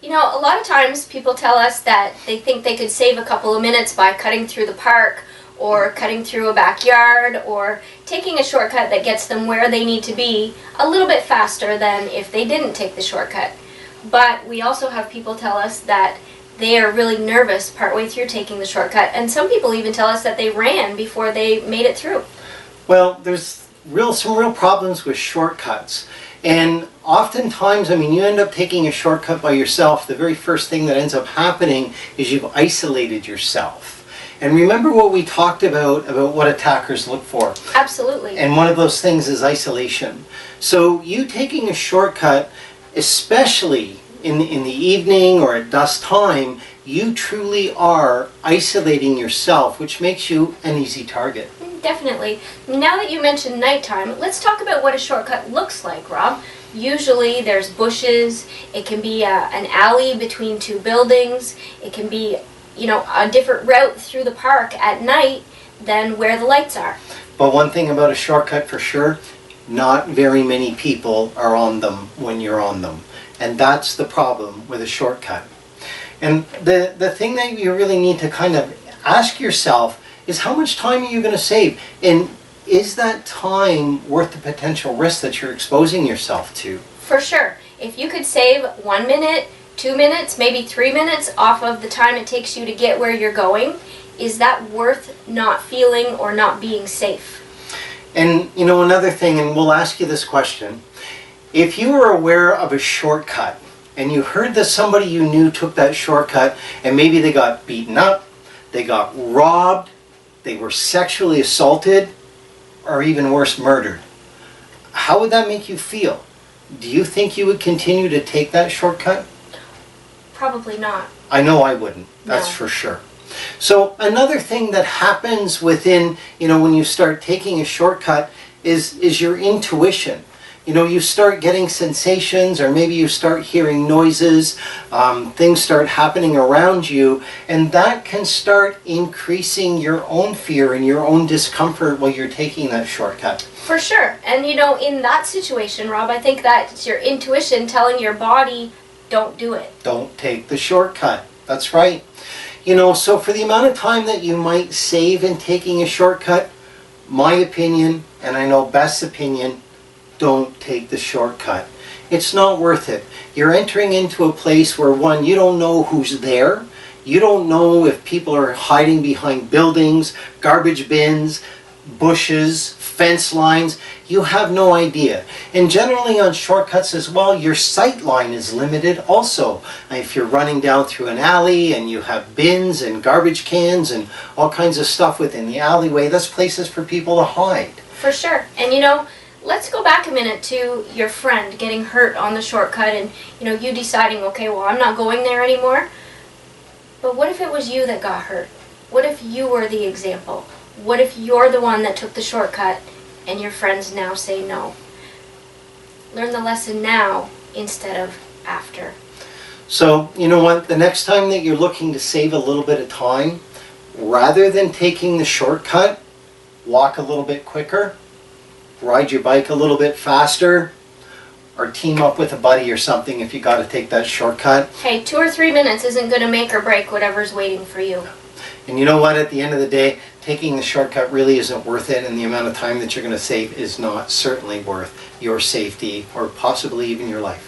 You know, a lot of times people tell us that they think they could save a couple of minutes by cutting through the park or cutting through a backyard or taking a shortcut that gets them where they need to be a little bit faster than if they didn't take the shortcut. But we also have people tell us that they are really nervous partway through taking the shortcut, and some people even tell us that they ran before they made it through. Well, there's some real problems with shortcuts. And oftentimes, I mean, you end up taking a shortcut by yourself. The very first thing that ends up happening is you've isolated yourself. And remember what we talked about what attackers look for. Absolutely. And one of those things is isolation. So you taking a shortcut, especially in the evening or at dusk time, you truly are isolating yourself, which makes you an easy target. Definitely. Now that you mentioned nighttime, let's talk about what a shortcut looks like, Rob. Usually there's bushes, it can be an alley between two buildings, it can be, a different route through the park at night than where the lights are. But one thing about a shortcut for sure, not very many people are on them when you're on them. And that's the problem with a shortcut. And the thing that you really need to kind of ask yourself is, how much time are you going to save? And is that time worth the potential risk that you're exposing yourself to? For sure. If you could save 1 minute, 2 minutes, maybe 3 minutes off of the time it takes you to get where you're going, is that worth not feeling or not being safe? And another thing, and we'll ask you this question, if you were aware of a shortcut and you heard that somebody you knew took that shortcut and maybe they got beaten up, they got robbed, they were sexually assaulted, or even worse, murdered, how would that make you feel? Do you think you would continue to take that shortcut? Probably not. I know I wouldn't, that's No. for sure. So another thing that happens within, when you start taking a shortcut is your intuition. You start getting sensations, or maybe you start hearing noises, things start happening around you, and that can start increasing your own fear and your own discomfort while you're taking that shortcut. For sure. And in that situation, Rob, I think that's your intuition telling your body, don't do it. Don't take the shortcut. That's right. So for the amount of time that you might save in taking a shortcut, my opinion, and I know Beth's opinion, don't take the shortcut. It's not worth it. You're entering into a place where, one, you don't know who's there. You don't know if people are hiding behind buildings, garbage bins, bushes, fence lines. You have no idea. And generally on shortcuts as well, your sight line is limited also. If you're running down through an alley and you have bins and garbage cans and all kinds of stuff within the alleyway, that's places for people to hide. For sure. And let's go back a minute to your friend getting hurt on the shortcut and you deciding, okay, well, I'm not going there anymore. But what if it was you that got hurt? What if you were the example? What if you're the one that took the shortcut and your friends now say no? Learn the lesson now instead of after. So, you know what? The next time that you're looking to save a little bit of time, rather than taking the shortcut, walk a little bit quicker, ride your bike a little bit faster, or team up with a buddy or something if you got to take that shortcut. Hey, 2 or 3 minutes isn't going to make or break whatever's waiting for you. And you know what? At the end of the day, taking the shortcut really isn't worth it, and the amount of time that you're going to save is not certainly worth your safety or possibly even your life.